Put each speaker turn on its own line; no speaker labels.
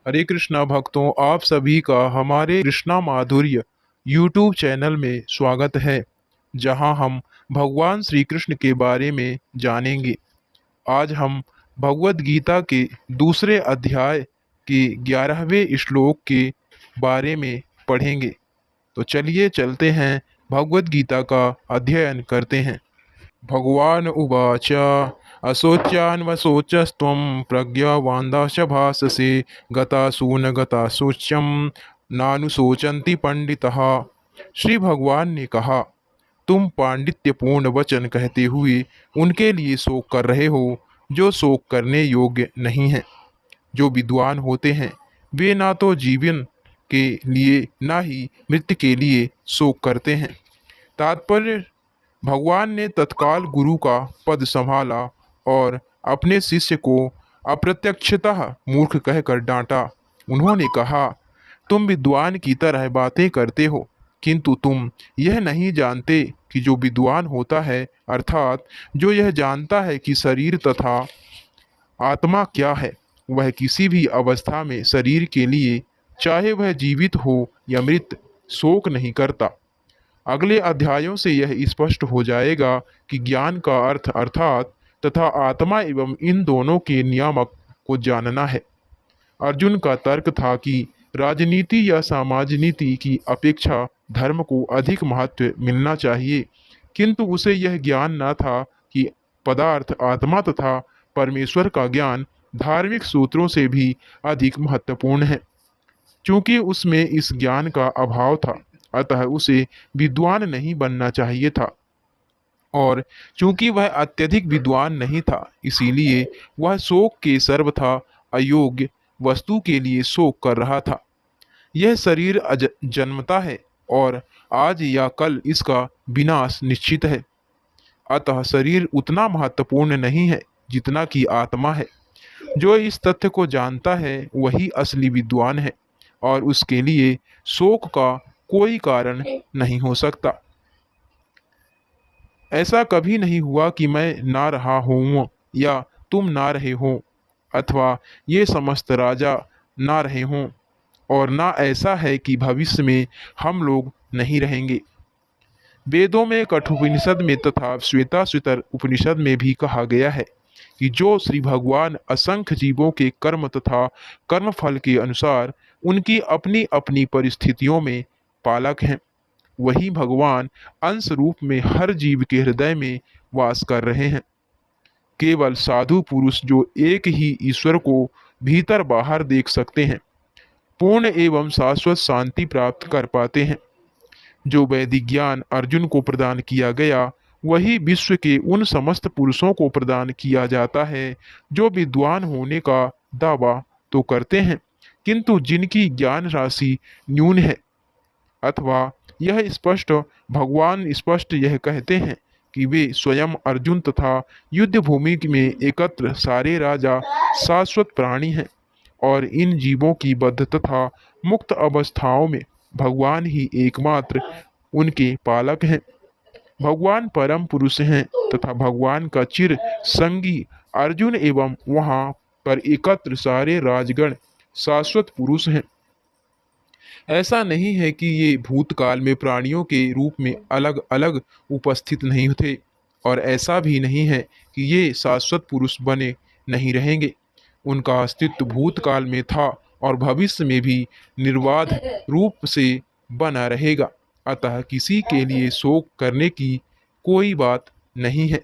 हरे कृष्णा भक्तों, आप सभी का हमारे कृष्णा माधुर्य यूट्यूब चैनल में स्वागत है, जहां हम भगवान श्री कृष्ण के बारे में जानेंगे। आज हम भगवत गीता के दूसरे अध्याय के 11वें श्लोक के बारे में पढ़ेंगे। तो चलिए चलते हैं, भगवत गीता का अध्ययन करते हैं। भगवान उवाच असोच्यान्वसोचस्त्वं प्रज्ञावान्दाश भाससे गतासून गतासूच्यं नानुशोचन्ति पंडितः। श्री भगवान ने कहा, तुम पांडित्यपूर्ण वचन कहते हुए उनके लिए शोक कर रहे हो जो शोक करने योग्य नहीं है। जो विद्वान होते हैं वे ना तो जीवन के लिए ना ही मृत्यु के लिए शोक करते हैं। तात्पर्य, भगवान ने तत्काल गुरु का पद संभाला और अपने शिष्य को अप्रत्यक्षतः मूर्ख कहकर डांटा। उन्होंने कहा, तुम विद्वान की तरह बातें करते हो, किंतु तुम यह नहीं जानते कि जो विद्वान होता है, अर्थात जो यह जानता है कि शरीर तथा आत्मा क्या है, वह किसी भी अवस्था में शरीर के लिए, चाहे वह जीवित हो या मृत, शोक नहीं करता। अगले अध्यायों से यह स्पष्ट हो जाएगा कि ज्ञान का अर्थ अर्थात तथा आत्मा एवं इन दोनों के नियामक को जानना है। अर्जुन का तर्क था कि राजनीति या समाज नीति की अपेक्षा धर्म को अधिक महत्व मिलना चाहिए, किंतु उसे यह ज्ञान न था कि पदार्थ आत्मा तथा परमेश्वर का ज्ञान धार्मिक सूत्रों से भी अधिक महत्वपूर्ण है। चूंकि उसमें इस ज्ञान का अभाव था, अतः उसे विद्वान नहीं बनना चाहिए था, और चूंकि वह अत्यधिक विद्वान नहीं था, इसीलिए वह शोक के सर्वथा अयोग्य वस्तु के लिए शोक कर रहा था। यह शरीर जन्मता है और आज या कल इसका विनाश निश्चित है। अतः शरीर उतना महत्वपूर्ण नहीं है जितना कि आत्मा है। जो इस तथ्य को जानता है वही असली विद्वान है, और उसके लिए शोक का कोई कारण नहीं हो सकता। ऐसा कभी नहीं हुआ कि मैं ना रहा हूं या तुम ना रहे हो, अथवा ये समस्त राजा ना रहे हों, और ना ऐसा है कि भविष्य में हम लोग नहीं रहेंगे। वेदों में कठोपनिषद में तथा श्वेताश्वतर उपनिषद में भी कहा गया है कि जो श्री भगवान असंख्य जीवों के कर्म तथा कर्म फल के अनुसार उनकी अपनी अपनी परिस्थितियों में पालक हैं, वही भगवान अंश रूप में हर जीव के हृदय में वास कर रहे हैं। केवल साधु पुरुष जो एक ही ईश्वर को भीतर बाहर देख सकते हैं, पूर्ण एवं शाश्वत शांति प्राप्त कर पाते हैं। जो वैदिक ज्ञान अर्जुन को प्रदान किया गया, वही विश्व के उन समस्त पुरुषों को प्रदान किया जाता है जो विद्वान होने का दावा तो करते हैं, किंतु जिनकी ज्ञान राशि न्यून है। अथवा यह स्पष्ट भगवान स्पष्ट यह कहते हैं कि वे स्वयं अर्जुन तथा युद्ध भूमि में एकत्र सारे राजा शाश्वत प्राणी हैं, और इन जीवों की बद्ध तथा मुक्त अवस्थाओं में भगवान ही एकमात्र उनके पालक हैं। भगवान परम पुरुष हैं तथा भगवान का चिर संगी अर्जुन एवं वहां पर एकत्र सारे राजगण शाश्वत पुरुष हैं। ऐसा नहीं है कि ये भूतकाल में प्राणियों के रूप में अलग अलग उपस्थित नहीं थे, और ऐसा भी नहीं है कि ये शाश्वत पुरुष बने नहीं रहेंगे। उनका अस्तित्व भूतकाल में था और भविष्य में भी निर्बाध रूप से बना रहेगा। अतः किसी के लिए शोक करने की कोई बात नहीं है।